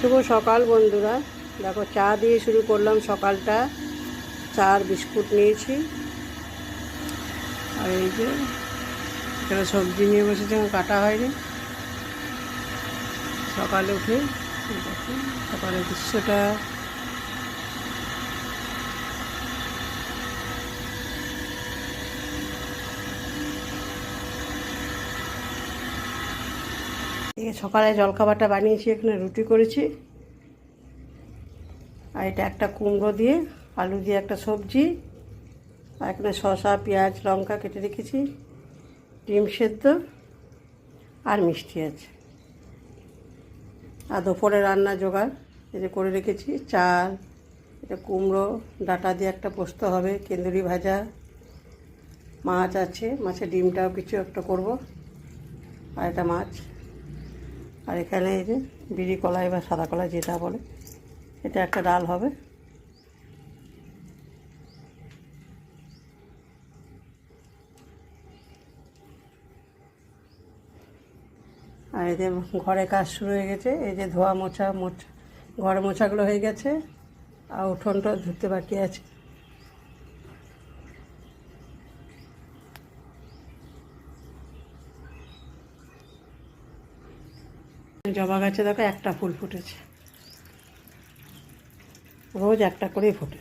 শুভ সকাল বন্ধুরা। দেখো চা দিয়ে শুরু করলাম সকালটা। চা আর বিস্কুট নিয়েছি। আর এই যে এখানে সবজি নিয়ে বসেছে, কাটা হয়নি। সকালে উঠে সকালের দৃশ্যটা সকালে জলখাবারটা বানিয়েছি। এখানে রুটি করেছি, আর এটা একটা কুমড়ো দিয়ে আলু দিয়ে একটা সবজি, আর এখানে শসা পেঁয়াজ লঙ্কা কেটে রেখেছি, ডিম সেদ্ধ আর মিষ্টি আছে। আর দুপুরে রান্না জোগাড় এই যে করে রেখেছি, চাল, এটা কুমড়ো ডাঁটা দিয়ে একটা পোস্ত হবে, কেন্দুরি ভাজা, মাছ আছে, মাছের ডিমটাও কিছু একটা করব, আর এটা মাছ। আর এখানে এই যে বিড়ি কলাই বা সাদা কলাই যেটা বলে, এটা একটা ডাল হবে। আর এই যে ঘরে কাজ শুরু হয়ে গেছে, এই যে ধোয়া মোছা ঘরে মোছাগুলো হয়ে গেছে, আর উঠোনটা ধুতে বাকি আছে। জবা গাছে দেখো একটা ফুল ফুটেছে, রোজ একটা করেই ফোটে।